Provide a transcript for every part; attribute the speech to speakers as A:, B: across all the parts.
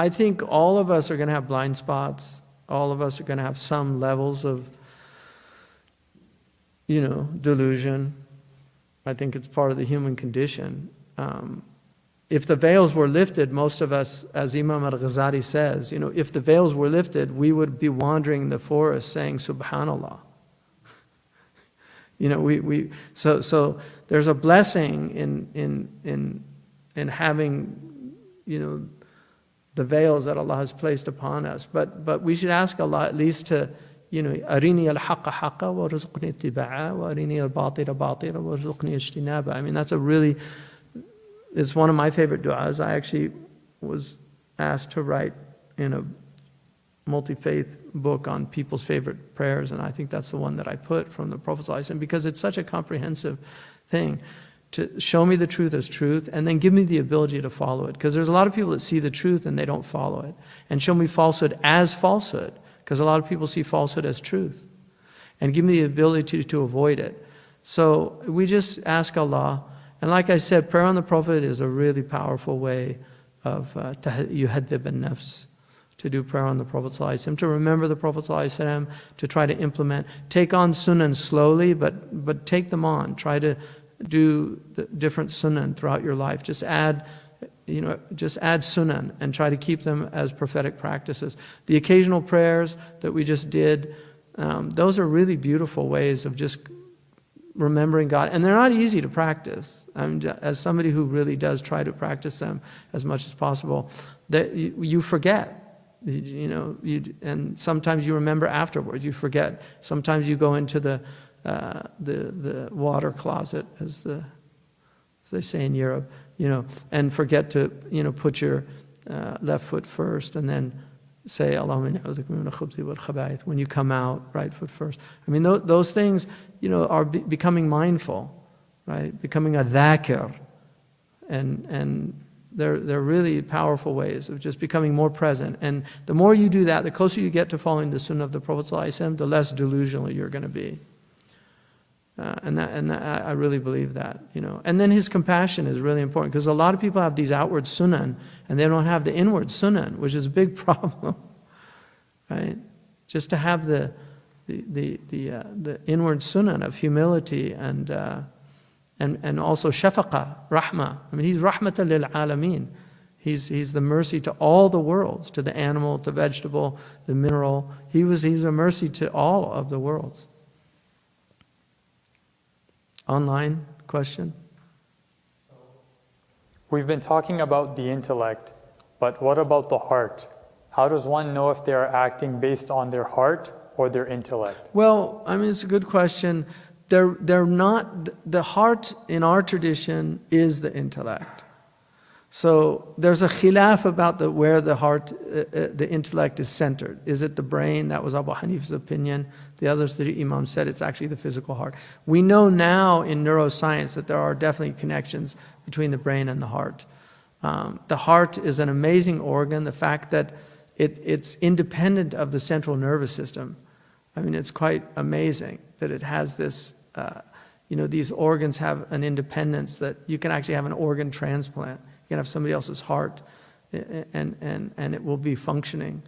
A: I think all of us are going to have blind spots. All of us are going to have some levels of, delusion. I think it's part of the human condition. If the veils were lifted, most of us, as Imam al-Ghazali says, if the veils were lifted, we would be wandering in the forest saying, Subhanallah. So there's a blessing in having, the veils that Allah has placed upon us. But we should ask Allah at least to, أريني الحق حقا وارزقني اتباعه وأريني الباطل باطلا وارزقني اجتنابه. I mean, it's one of my favorite du'as. I actually was asked to write in a multi-faith book on people's favorite prayers, and I think that's the one that I put from the Prophet ﷺ, because it's such a comprehensive thing to show me the truth as truth and then give me the ability to follow it. Because there's a lot of people that see the truth and they don't follow it. And show me falsehood as falsehood, because a lot of people see falsehood as truth. And give me the ability to avoid it. So we just ask Allah. And like I said, prayer on the Prophet is a really powerful way of yuhaddib an-nafs, to do prayer on the Prophet ﷺ, to remember the Prophet ﷺ, to try to implement, take on sunnah slowly, but take them on. Try to do the different sunnah throughout your life. Just add sunnah and try to keep them as prophetic practices. The occasional prayers that we just did, those are really beautiful ways of just remembering God. And they're not easy to practice. As somebody who really does try to practice them as much as possible, that you forget. And sometimes you remember afterwards. You forget. Sometimes you go into the water closet, as they say in Europe, and forget to put your left foot first, and then say Allahumma inni a'udhu bika min al-khubuthi wal khaba'ith when you come out, right foot first. I mean, those things, are becoming mindful, right? Becoming a dhakir, and they're really powerful ways of just becoming more present. And the more you do that, the closer you get to following the sunnah of the Prophet ﷺ, the less delusional you're going to be. And I really believe that, And then his compassion is really important, because a lot of people have these outward sunan and they don't have the inward sunan, which is a big problem, right? Just to have the inward sunan of humility and also shafaqa, rahmah. I mean, he's rahmatan lil alameen. He's the mercy to all the worlds, to the animal, the vegetable, the mineral. He's a mercy to all of the worlds. Online question?
B: We've been talking about the intellect, but what about the heart? How does one know if they are acting based on their heart or their intellect?
A: Well, I mean, it's a good question. They're not, the heart in our tradition is the intellect. So there's a khilaf about where the heart, the intellect is centered. Is it the brain? That was Abu Hanifa's opinion. The other three imams said it's actually the physical heart. We know now in neuroscience that there are definitely connections between the brain and the heart. The heart is an amazing organ. The fact that it's independent of the central nervous system. I mean, it's quite amazing that it has this, these organs have an independence that you can actually have an organ transplant. You can have somebody else's heart and it will be functioning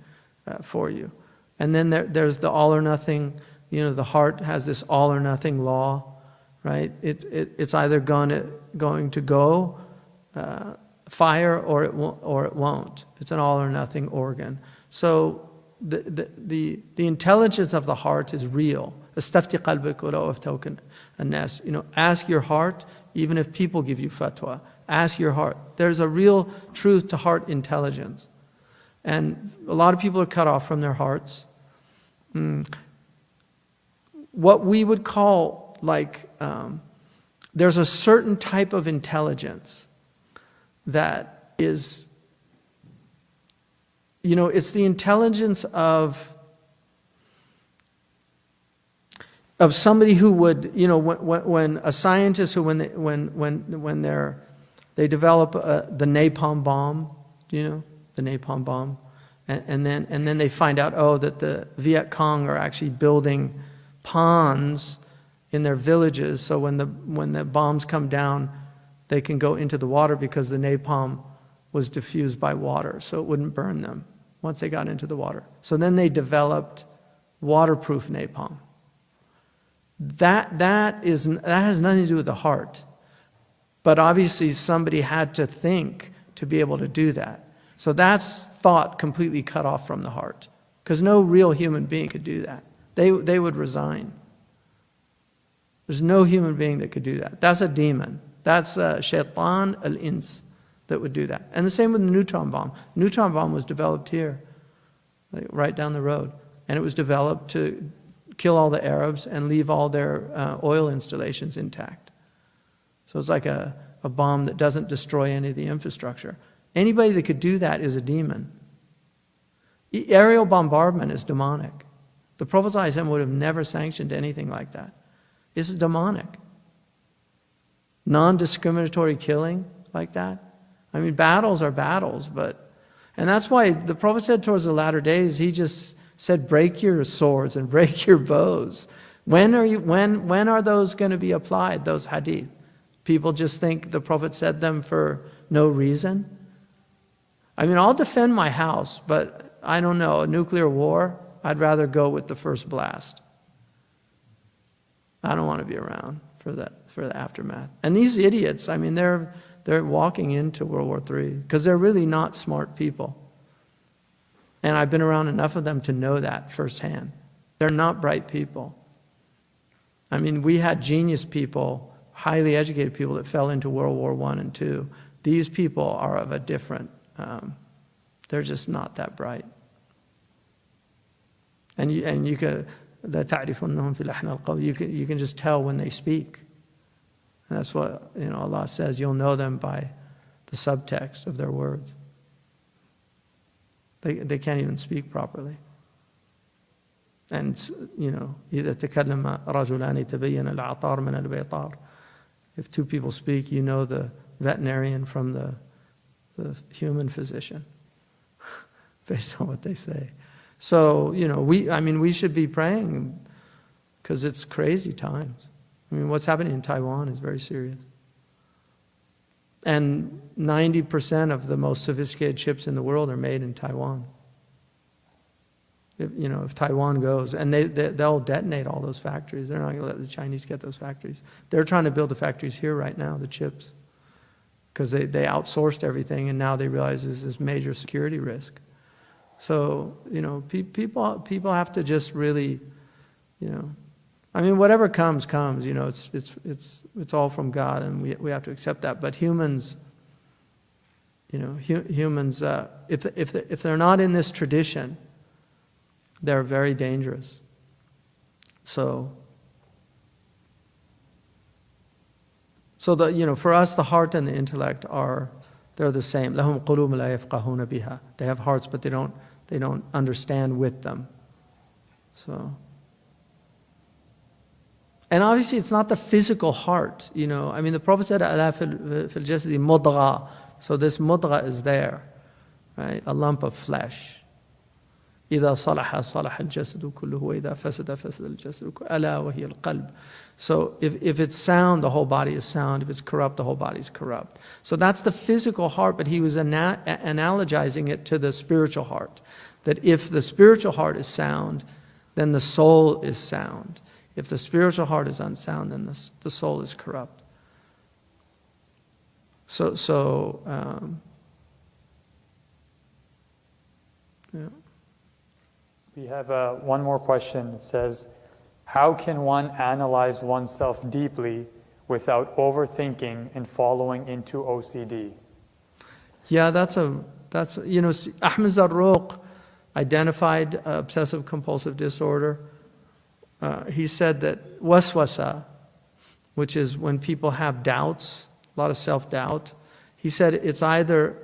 A: for you. And then there's the all or nothing, the heart has this all or nothing law, right? It's either going to go fire or it won't. It's an all or nothing organ. So the intelligence of the heart is real. Astafti qalbak walaw aftawka an-nas. Ask your heart, even if people give you fatwa. Ask your heart. There's a real truth to heart intelligence. And a lot of people are cut off from their hearts. What we would call there's a certain type of intelligence that is, it's the intelligence of somebody who would, when a scientist who when they develop the napalm bomb, the napalm bomb, and then they find out, that the Viet Cong are actually building ponds in their villages, so when the bombs come down, they can go into the water because the napalm was diffused by water, so it wouldn't burn them once they got into the water. So then they developed waterproof napalm. That has nothing to do with the heart. But obviously somebody had to think to be able to do that. So that's thought completely cut off from the heart. Because no real human being could do that. They would resign. There's no human being that could do that. That's a demon. That's shaitan al-ins that would do that. And the same with the neutron bomb. The neutron bomb was developed here, like right down the road. And it was developed to kill all the Arabs and leave all their oil installations intact. So it's like a bomb that doesn't destroy any of the infrastructure. Anybody that could do that is a demon. Aerial bombardment is demonic. The Prophet ﷺ would have never sanctioned anything like that. It's demonic. Non-discriminatory killing like that. I mean, battles are battles, and that's why the Prophet said towards the latter days, he just said, break your swords and break your bows. When are those going to be applied, those hadith? People just think the Prophet said them for no reason. I mean, I'll defend my house, but I don't know, a nuclear war, I'd rather go with the first blast. I don't want to be around for the aftermath. And these idiots, I mean, they're walking into World War III because they're really not smart people. And I've been around enough of them to know that firsthand. They're not bright people. I mean, we had genius people, highly educated people that fell into World War I and II. These people are of a different, they're just not that bright. And you can, لا تعرفنهم في لحن القول. You can just tell when they speak. And that's what Allah says. You'll know them by the subtext of their words. They can't even speak properly. And إذا تكلم رجلان تبين العطار من البيطار. If two people speak, you know the veterinarian from the human physician, based on what they say. So, we should be praying because it's crazy times. I mean, what's happening in Taiwan is very serious. And 90% of the most sophisticated chips in the world are made in Taiwan. If Taiwan goes, and they'll detonate all those factories. They're not going to let the Chinese get those factories. They're trying to build the factories here right now, the chips, because they outsourced everything, and now they realize there's this major security risk. So, people have to just really, whatever comes. It's all from God, and we have to accept that. But humans, if they're not in this tradition, they're very dangerous. So for us, the heart and the intellect they're the same. لهم قلوب لا يفقهون بها. They have hearts, but they don't understand with them. So. And obviously, it's not the physical heart. The Prophet said, "Ala fil jasadi mudgha." So this mudgha is there, right? A lump of flesh. إذا صلح صلح الجسد كله وإذا فسد فسد الجسد كله ألا وهي القلب. So if it's sound, the whole body is sound. If it's corrupt, the whole body is corrupt. So that's the physical heart, but he was analogizing it to the spiritual heart. That if the spiritual heart is sound, then the soul is sound. If the spiritual heart is unsound, then the soul is corrupt. Yeah.
B: We have one more question. It says, how can one analyze oneself deeply without overthinking and falling into OCD?
A: Yeah, that's Ahmed Zarruq identified obsessive compulsive disorder. He said that waswasa, which is when people have doubts, a lot of self-doubt, he said it's either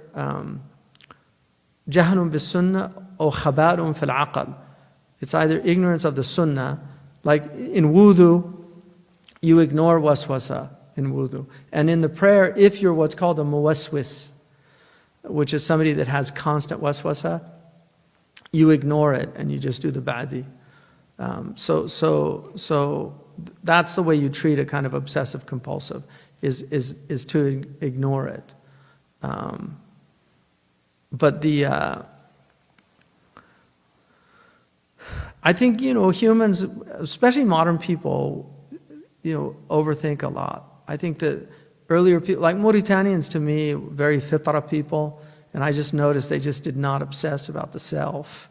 A: jahlun bis sunnah or khabarun fil aql. It's either ignorance of the sunnah, like in wudu, you ignore waswasa in wudu. And in the prayer, if you're what's called a muwaswis, which is somebody that has constant waswasa, you ignore it and you just do the ba'di. So that's the way you treat a kind of obsessive compulsive, is to ignore it. but I think, humans, especially modern people, overthink a lot. I think that earlier people, like Mauritanians to me, very fitra people, and I just noticed they just did not obsess about the self.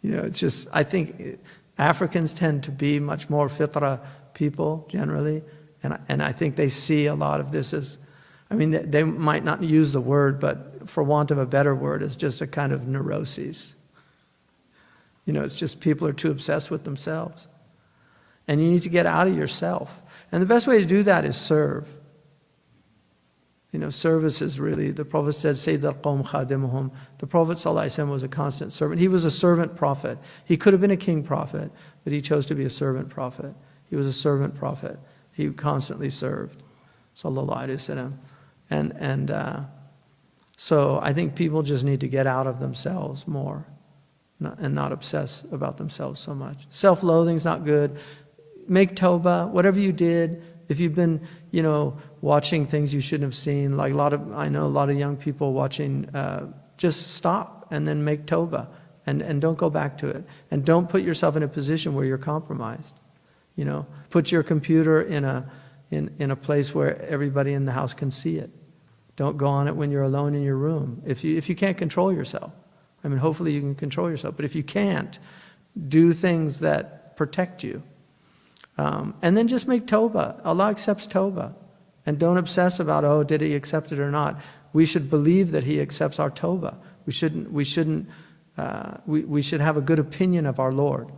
A: It's just, I think Africans tend to be much more fitra people generally, and I think they see a lot of this as, they might not use the word, but for want of a better word, as just a kind of neuroses. It's just people are too obsessed with themselves. And you need to get out of yourself. And the best way to do that is serve. Service is really, the Prophet said, Sayyid al-Qawm khadimuhum. The Prophet ﷺ was a constant servant. He was a servant prophet. He could have been a king prophet, but he chose to be a servant prophet. He was a servant prophet. He constantly served. Sallallahu Alaihi Wasallam. So I think people just need to get out of themselves more and not obsess about themselves so much. Self-loathing's not good. Make tawbah, whatever you did. If you've been, watching things you shouldn't have seen, like I know a lot of young people watching, just stop and then make tawbah and don't go back to it. And don't put yourself in a position where you're compromised. Put your computer in a place where everybody in the house can see it. Don't go on it when you're alone in your room. If you can't control yourself. Hopefully you can control yourself, but if you can't, do things that protect you. And then just make tawbah. Allah accepts tawbah. And don't obsess about, did He accept it or not. We should believe that He accepts our tawbah. We should have a good opinion of our Lord.